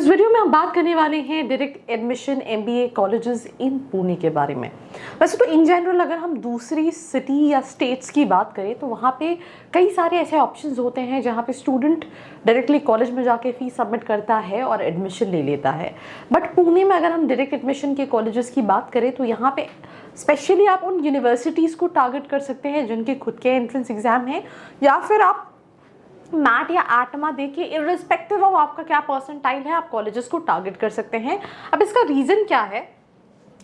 इस वीडियो में हम बात करने वाले हैं direct admission MBA colleges in Pune के बारे में। वैसे तो इन जनरल अगर हम दूसरी सिटी या स्टेट्स की बात करें तो वहाँ पे कई सारे ऐसे ऑप्शंस होते हैं जहाँ पे स्टूडेंट डायरेक्टली कॉलेज में जाके फीस सबमिट करता है और एडमिशन ले लेता है। बट पुणे में अगर हम डायरेक्ट एडमिशन के कॉलेजेस की बात करें तो यहाँ पे स्पेशली आप उन यूनिवर्सिटीज़ को टारगेट कर सकते हैं जिनके खुद के एंट्रेंस एग्जाम हैं, या फिर आप मैट या आटमा देके इररिस्पेक्टिव ऑफ आपका क्या परसेंटाइल है आप कॉलेजेस को टारगेट कर सकते हैं। अब इसका रीज़न क्या है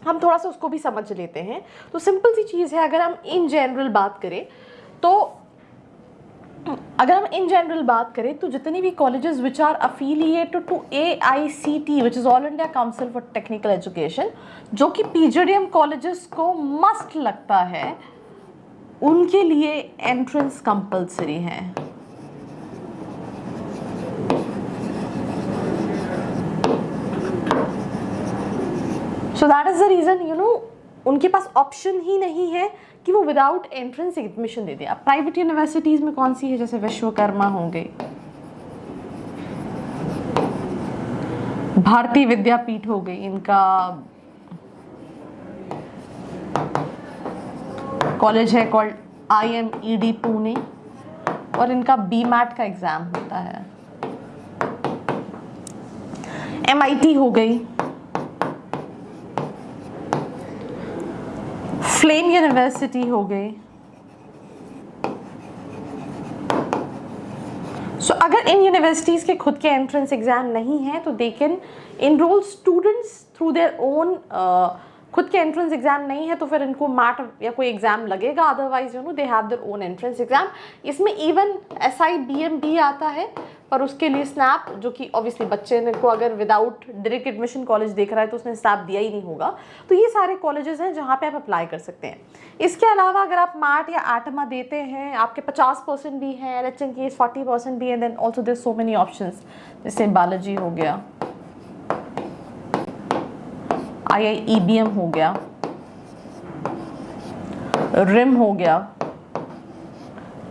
हम थोड़ा सा उसको भी समझ लेते हैं। तो सिंपल सी चीज़ है, अगर हम इन जनरल बात करें तो जितनी भी colleges which are affiliated to AICTE which is all India council for technical education, जो कि PGDM कॉलेजेस को मस्ट लगता है, उनके लिए एंट्रेंस कंपल्सरी है। So that is the reason उनके पास ऑप्शन ही नहीं है कि वो विदाउट एंट्रेंस एडमिशन दे दें। अब प्राइवेट यूनिवर्सिटीज़ में कौन सी है, जैसे विश्वकर्मा हो गई, भारतीय विद्यापीठ हो गई, इनका कॉलेज है कॉल्ड IMED पुणे, और इनका BMAT का एग्ज़ाम होता है। MIT हो गई, फ्लेम यूनिवर्सिटी हो गई। सो अगर इन यूनिवर्सिटीज़ के खुद के एंट्रेंस एग्जाम नहीं है तो they can enrol students through their own. खुद के एंट्रेंस एग्जाम नहीं है तो फिर इनको मैट या कोई एग्जाम लगेगा, otherwise they have their own entrance exam. इसमें इवन SIBM भी आता है, पर उसके लिए स्नैप, जो कि ऑब्वियसली बच्चे ने को अगर विदाउट डायरेक्ट एडमिशन कॉलेज देख रहा है तो उसने स्नैप दिया ही नहीं होगा। तो ये सारे कॉलेजेस हैं जहाँ पे आप अप्लाई कर सकते हैं। इसके अलावा अगर आप मैट या आटमा देते हैं, आपके 50% भी हैं, लेट्स इन केस 40% भी है, then also there so many options, जैसे बालाजी हो गया, IIEBM हो गया, रिम हो गया,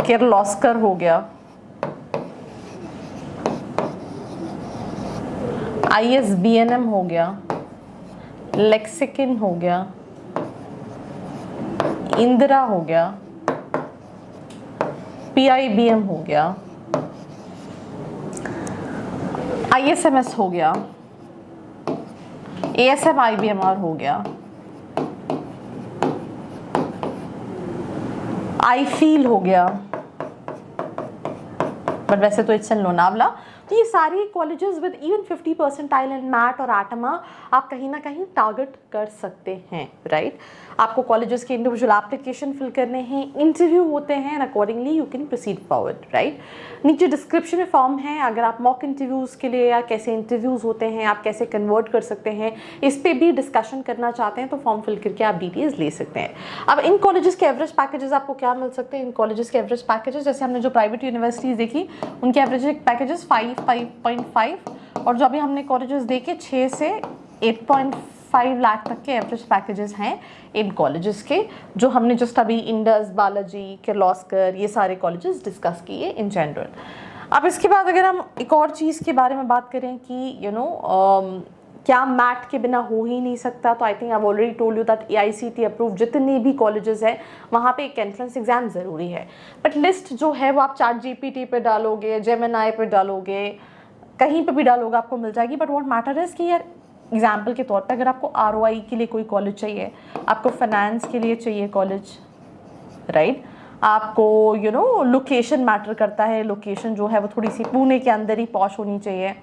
किर्लोस्कर हो गया, ISBNM हो गया, लेक्सिकन हो गया, इंदिरा हो गया, PIBM हो गया, ISMS हो गया, ASM IBMR हो गया, iFeel हो गया, बट वैसे तो इट्स इन लोनावला। तो ये सारी colleges with even 50 percentile in MAT और आटमा आप कहीं ना कहीं टारगेट कर सकते हैं, राइट। आपको कॉलेजेस के इंडिविजुअल एप्लीकेशन फिल करने हैं, इंटरव्यू होते हैं, and accordingly you can proceed forward, right. नीचे डिस्क्रिप्शन में फॉर्म है, अगर आप मॉक इंटरव्यूज़ के लिए या कैसे इंटरव्यूज़ होते हैं, आप कैसे कन्वर्ट कर सकते हैं, इस पर भी डिस्कशन करना चाहते हैं तो फॉर्म फिल करके आप डिटेल्स ले सकते हैं। अब इन कॉलेजेस के एवरेज पैकेजेस आपको क्या मिल सकते हैं? इन कॉलेजेस के एवरेज पैकेजेस, जैसे हमने जो प्राइवेट यूनिवर्सिटीज़ देखी उनके एवरेज पैकेजेस 5.5, और जो अभी हमने कॉलेजेस देखे 6 से 8.5 लाख तक के एवरेज पैकेजेस हैं इन कॉलेजेस के, जो हमने जस्ट अभी इंडस, बालाजी, किर्लोस्कर, ये सारे कॉलेजेस डिस्कस किए इन जनरल। अब इसके बाद अगर हम एक और चीज़ के बारे में बात करें कि क्या मैट के बिना हो ही नहीं सकता, तो I think I already told you that AICTE approve जितने भी कॉलेजेस हैं वहाँ पे एक एंट्रेंस एग्जाम ज़रूरी है। बट लिस्ट जो है वो आप ChatGPT पे डालोगे, जेमिनी पे डालोगे, कहीं पे भी डालोगे आपको मिल जाएगी। बट व्हाट मैटर इज़ कि यार एग्जाम्पल के तौर पे अगर आपको ROI के लिए कोई कॉलेज चाहिए, आपको फाइनेंस के लिए चाहिए कॉलेज, राइट, आपको लोकेशन मैटर करता है, लोकेशन जो है वो थोड़ी सी पुणे के अंदर ही पॉश होनी चाहिए,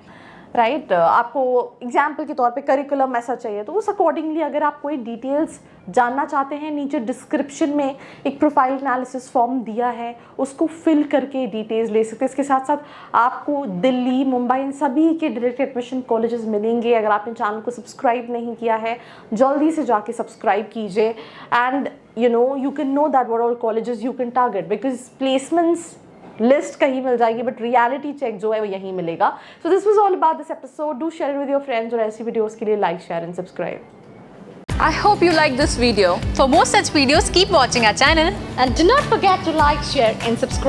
राइट, आपको एग्जाम्पल के तौर पे करिकुलम ऐसा चाहिए, तो उस अकॉर्डिंगली अगर आप कोई डिटेल्स जानना चाहते हैं, नीचे डिस्क्रिप्शन में एक प्रोफाइल एनालिसिस फॉर्म दिया है, उसको फिल करके डिटेल्स ले सकते हैं। इसके साथ साथ आपको दिल्ली, मुंबई, इन सभी के डायरेक्ट एडमिशन कॉलेजेस मिलेंगे। अगर आपने चैनल को सब्सक्राइब नहीं किया है जल्दी से जाके सब्सक्राइब कीजिए, and you can know that what all colleges you can target, because placements list कहीं मिल जाएगी बट रियलिटी चेक जो है वो यहीं मिलेगा। So this was all about this episode. Do share with your friends, और ऐसी वीडियोस के लिए like, share and subscribe. I hope you like this video. For more such videos, keep watching our channel And do not forget to like, share and subscribe.